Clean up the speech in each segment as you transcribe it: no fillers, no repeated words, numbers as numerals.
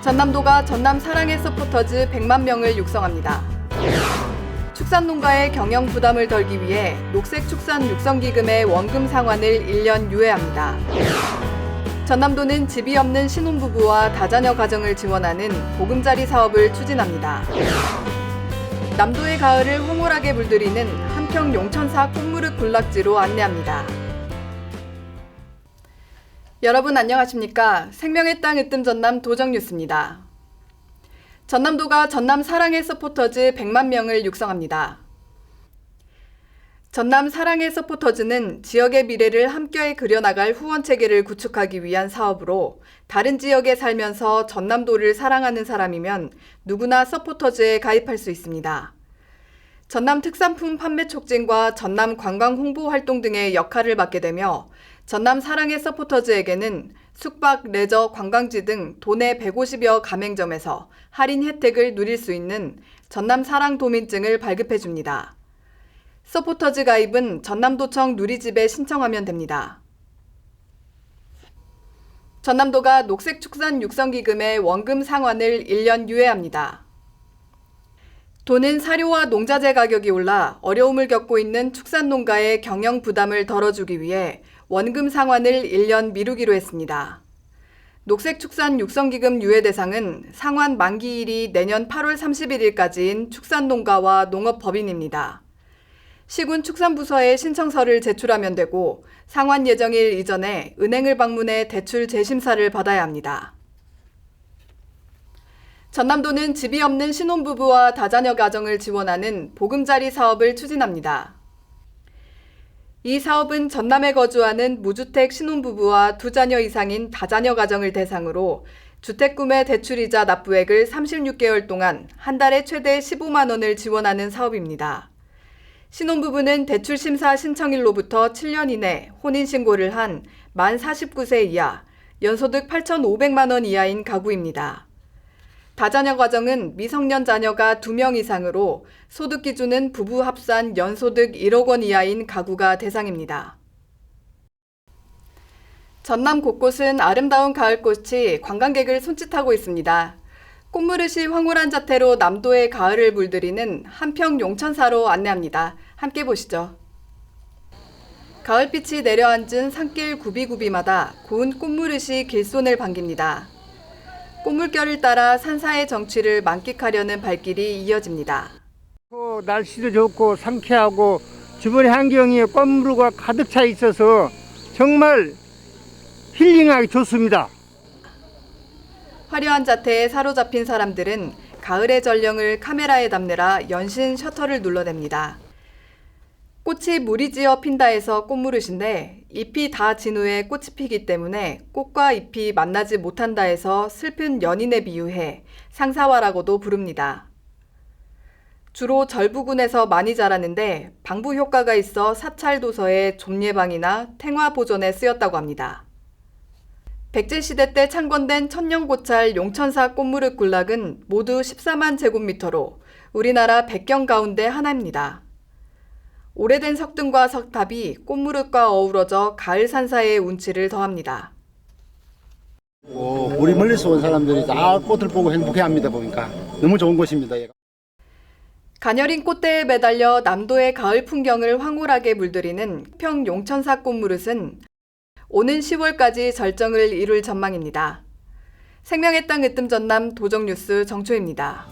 전남도가 전남 사랑의 서포터즈 100만 명을 육성합니다. 축산농가의 경영 부담을 덜기 위해 녹색축산 육성기금의 원금 상환을 1년 유예합니다. 전남도는 집이 없는 신혼부부와 다자녀 가정을 지원하는 보금자리 사업을 추진합니다. 남도의 가을을 황홀하게 물들이는 한평 용천사 꽃무릇 군락지로 안내합니다. 여러분 안녕하십니까? 생명의 땅 으뜸 전남 도정뉴스입니다. 전남도가 전남 사랑의 서포터즈 100만 명을 육성합니다. 전남 사랑의 서포터즈는 지역의 미래를 함께 그려나갈 후원체계를 구축하기 위한 사업으로 다른 지역에 살면서 전남도를 사랑하는 사람이면 누구나 서포터즈에 가입할 수 있습니다. 전남 특산품 판매 촉진과 전남 관광 홍보 활동 등의 역할을 맡게 되며 전남 사랑의 서포터즈에게는 숙박, 레저, 관광지 등 도내 150여 가맹점에서 할인 혜택을 누릴 수 있는 전남 사랑 도민증을 발급해 줍니다. 서포터즈 가입은 전남도청 누리집에 신청하면 됩니다. 전남도가 녹색축산 육성기금의 원금 상환을 1년 유예합니다. 도는 사료와 농자재 가격이 올라 어려움을 겪고 있는 축산농가의 경영 부담을 덜어주기 위해 원금 상환을 1년 미루기로 했습니다. 녹색축산 육성기금 유예 대상은 상환 만기일이 내년 8월 31일까지인 축산농가와 농업법인입니다. 시군축산부서에 신청서를 제출하면 되고 상환 예정일 이전에 은행을 방문해 대출 재심사를 받아야 합니다. 전남도는 집이 없는 신혼부부와 다자녀 가정을 지원하는 보금자리 사업을 추진합니다. 이 사업은 전남에 거주하는 무주택 신혼부부와 2자녀 이상인 다자녀 가정을 대상으로 주택구매 대출이자 납부액을 36개월 동안 한 달에 최대 15만 원을 지원하는 사업입니다. 신혼부부는 대출심사 신청일로부터 7년 이내 혼인신고를 한 만 49세 이하, 연소득 8,500만 원 이하인 가구입니다. 다자녀 가정은 미성년 자녀가 2명 이상으로 소득 기준은 부부 합산 연소득 1억 원 이하인 가구가 대상입니다. 전남 곳곳은 아름다운 가을꽃이 관광객을 손짓하고 있습니다. 꽃무릇이 황홀한 자태로 남도의 가을을 물들이는 한평 용천사로 안내합니다. 함께 보시죠. 가을빛이 내려앉은 산길 구비구비마다 고운 꽃무릇이 길손을 반깁니다. 꽃물결을 따라 산사의 정취를 만끽하려는 발길이 이어집니다. 날씨도 좋고 상쾌하고 주변의 환경이 꽃무르가 가득 차 있어서 정말 힐링하기 좋습니다. 화려한 자태에 사로잡힌 사람들은 가을의 전령을 카메라에 담느라 연신 셔터를 눌러댑니다. 꽃이 무리지어 핀다에서 꽃무릇인데 잎이 다 진 후에 꽃이 피기 때문에 꽃과 잎이 만나지 못한다에서 슬픈 연인에 비유해 상사화라고도 부릅니다. 주로 절부군에서 많이 자라는데 방부 효과가 있어 사찰 도서의 좀 예방이나 탱화 보존에 쓰였다고 합니다. 백제시대 때 창건된 천년고찰 용천사 꽃무릇 군락은 모두 14만 제곱미터로 우리나라 100경 가운데 하나입니다. 오래된 석등과 석탑이 꽃무릇과 어우러져 가을 산사의 운치를 더합니다. 우리 멀리서 온 사람들이 다 꽃을 보고 행복해합니다. 보니까 너무 좋은 곳입니다. 가녀린 꽃대에 매달려 남도의 가을 풍경을 황홀하게 물들이는 평 용천사 꽃무릇은 오는 10월까지 절정을 이룰 전망입니다. 생명의 땅 으뜸 전남 도정뉴스 정초입니다.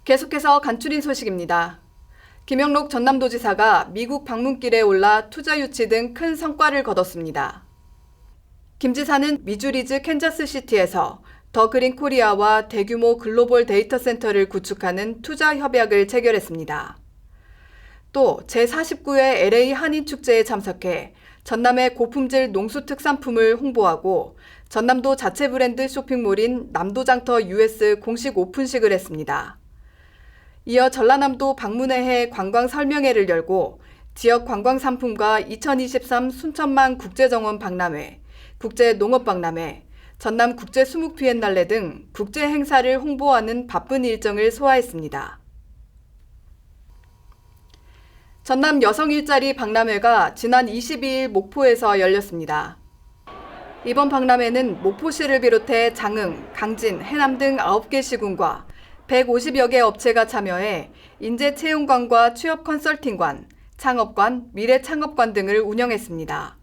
계속해서 간추린 소식입니다. 김영록 전남도지사가 미국 방문길에 올라 투자 유치 등 큰 성과를 거뒀습니다. 김 지사는 미주리즈 캔자스시티에서 더 그린 코리아와 대규모 글로벌 데이터 센터를 구축하는 투자 협약을 체결했습니다. 또 제49회 LA 한인축제에 참석해 전남의 고품질 농수특산품을 홍보하고 전남도 자체 브랜드 쇼핑몰인 남도장터 US 공식 오픈식을 했습니다. 이어 전라남도 방문회해 관광 설명회를 열고 지역 관광 상품과 2023 순천만 국제정원 박람회, 국제농업박람회, 전남 국제수묵 비엔날레 등 국제 행사를 홍보하는 바쁜 일정을 소화했습니다. 전남 여성 일자리 박람회가 지난 22일 목포에서 열렸습니다. 이번 박람회는 목포시를 비롯해 장흥, 강진, 해남 등 9개 시군과 150여 개 업체가 참여해 인재채용관과 취업 컨설팅관, 창업관, 미래창업관 등을 운영했습니다.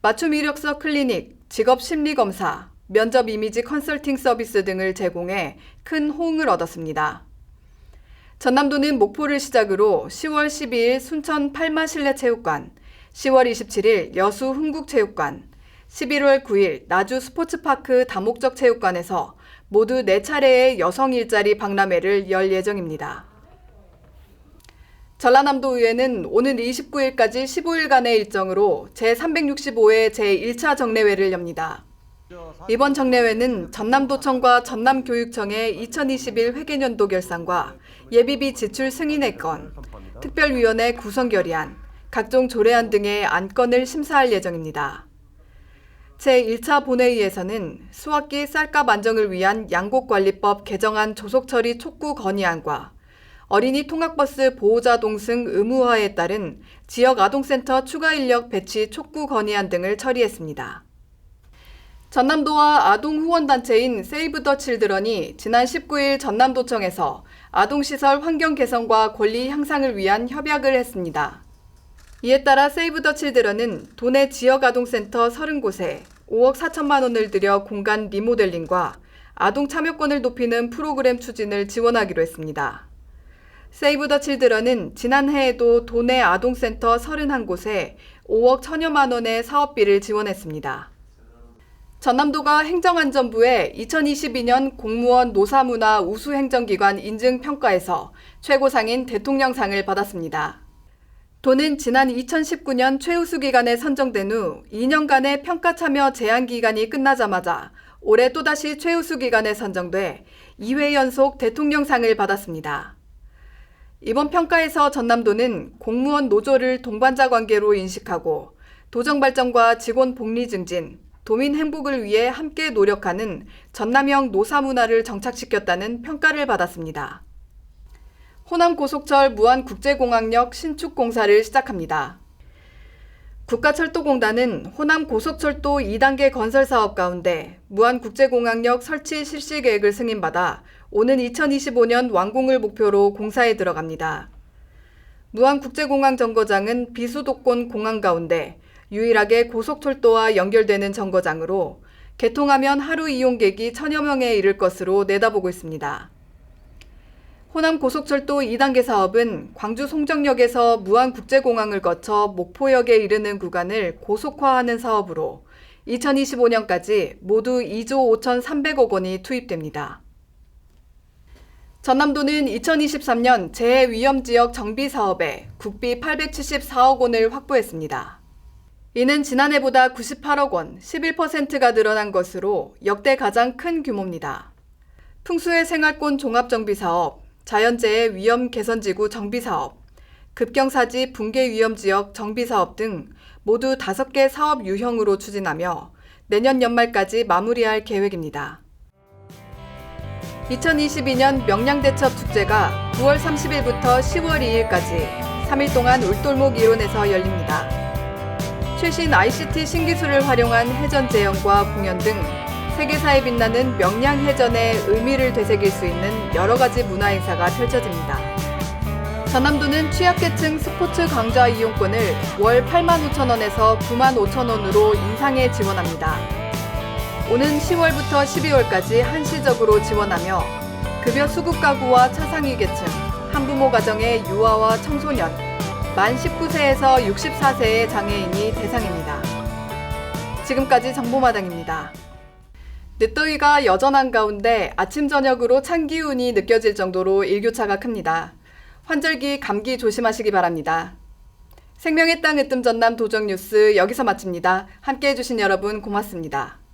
맞춤 이력서 클리닉, 직업 심리검사, 면접 이미지 컨설팅 서비스 등을 제공해 큰 호응을 얻었습니다. 전남도는 목포를 시작으로 10월 12일 순천 팔마 실내체육관, 10월 27일 여수 흥국체육관, 11월 9일 나주 스포츠파크 다목적 체육관에서 모두 4차례의 여성 일자리 박람회를 열 예정입니다. 전라남도의회는 오는 29일까지 15일간의 일정으로 제365회 제1차 정례회를 엽니다. 이번 정례회는 전남도청과 전남교육청의 2021 회계년도 결산과 예비비 지출 승인의 건, 특별위원회 구성 결의안, 각종 조례안 등의 안건을 심사할 예정입니다. 제1차 본회의에서는 수학기 쌀값 안정을 위한 양곡관리법 개정안 조속처리 촉구 건의안과 어린이 통학버스 보호자 동승 의무화에 따른 지역 아동센터 추가 인력 배치 촉구 건의안 등을 처리했습니다. 전남도와 아동 후원단체인 세이브 더 칠드런이 지난 19일 전남도청에서 아동시설 환경 개선과 권리 향상을 위한 협약을 했습니다. 이에 따라 세이브 더 칠드런은 도내 지역 아동센터 30곳에 5억 4천만 원을 들여 공간 리모델링과 아동 참여권을 높이는 프로그램 추진을 지원하기로 했습니다. 세이브 더 칠드런은 지난해에도 도내 아동센터 31곳에 5억 1천여만 원의 사업비를 지원했습니다. 전남도가 행정안전부의 2022년 공무원 노사문화 우수행정기관 인증평가에서 최고상인 대통령상을 받았습니다. 도는 지난 2019년 최우수 기간에 선정된 후 2년간의 평가 참여 제한 기간이 끝나자마자 올해 또다시 최우수 기간에 선정돼 2회 연속 대통령상을 받았습니다. 이번 평가에서 전남도는 공무원 노조를 동반자 관계로 인식하고 도정 발전과 직원 복리 증진, 도민 행복을 위해 함께 노력하는 전남형 노사 문화를 정착시켰다는 평가를 받았습니다. 호남고속철 무안국제공항역 신축 공사를 시작합니다. 국가철도공단은 호남고속철도 2단계 건설 사업 가운데 무안국제공항역 설치 실시 계획을 승인받아 오는 2025년 완공을 목표로 공사에 들어갑니다. 무안국제공항 정거장은 비수도권 공항 가운데 유일하게 고속철도와 연결되는 정거장으로 개통하면 하루 이용객이 1,000여 명에 이를 것으로 내다보고 있습니다. 호남고속철도 2단계 사업은 광주 송정역에서 무안국제공항을 거쳐 목포역에 이르는 구간을 고속화하는 사업으로 2025년까지 모두 2조 5,300억 원이 투입됩니다. 전남도는 2023년 재해위험지역 정비사업에 국비 874억 원을 확보했습니다. 이는 지난해보다 98억 원, 11%가 늘어난 것으로 역대 가장 큰 규모입니다. 풍수의 생활권 종합정비사업, 자연재해 위험 개선지구 정비사업, 급경사지 붕괴 위험지역 정비사업 등 모두 5개 사업 유형으로 추진하며 내년 연말까지 마무리할 계획입니다. 2022년 명량대첩 축제가 9월 30일부터 10월 2일까지 3일 동안 울돌목 이론에서 열립니다. 최신 ICT 신기술을 활용한 해전 재현과 공연 등 세계사에 빛나는 명량해전의 의미를 되새길 수 있는 여러 가지 문화 행사가 펼쳐집니다. 전남도는 취약계층 스포츠 강좌 이용권을 월 85,000원에서 95,000원으로 인상해 지원합니다. 오는 10월부터 12월까지 한시적으로 지원하며 급여 수급 가구와 차상위 계층, 한부모 가정의 유아와 청소년, 만 19세에서 64세의 장애인이 대상입니다. 지금까지 정보마당입니다. 늦더위가 여전한 가운데 아침 저녁으로 찬 기운이 느껴질 정도로 일교차가 큽니다. 환절기 감기 조심하시기 바랍니다. 생명의 땅 으뜸 전남 도정뉴스 여기서 마칩니다. 함께해 주신 여러분 고맙습니다.